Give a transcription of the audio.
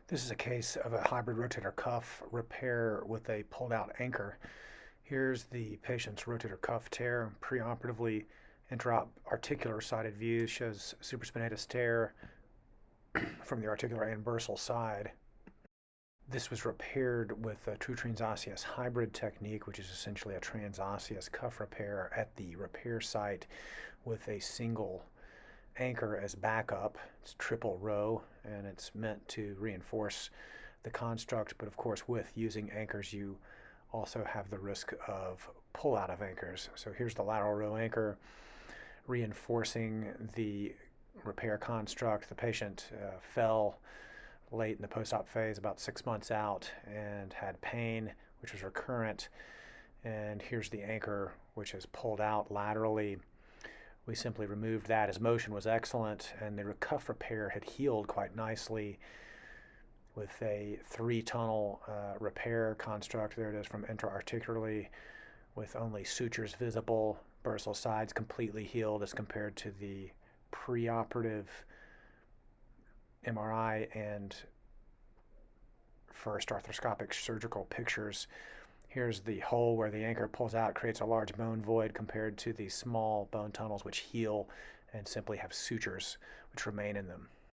This is a case of a hybrid rotator cuff repair with a pulled out anchor. Here's the patient's rotator cuff tear. Preoperatively, intra-articular sided view shows supraspinatus tear from the articular and bursal side. This was repaired with a true transosseous hybrid technique, which is essentially a transosseous cuff repair at the repair site with a single anchor as backup. It's triple row and it's meant to reinforce the construct, but of course with using anchors you also have the risk of pull out of anchors. So here's the lateral row anchor reinforcing the repair construct. The patient fell late in the post-op phase, about 6 months out, and had pain which was recurrent, and here's the anchor which is pulled out laterally. We simply removed that. His motion was excellent, and the cuff repair had healed quite nicely with a 3-tunnel repair construct. There it is from intra-articularly with only sutures visible, bursal sides completely healed as compared to the preoperative MRI and first arthroscopic surgical pictures. Here's the hole where the anchor pulls out, creates a large bone void compared to the small bone tunnels which heal and simply have sutures which remain in them.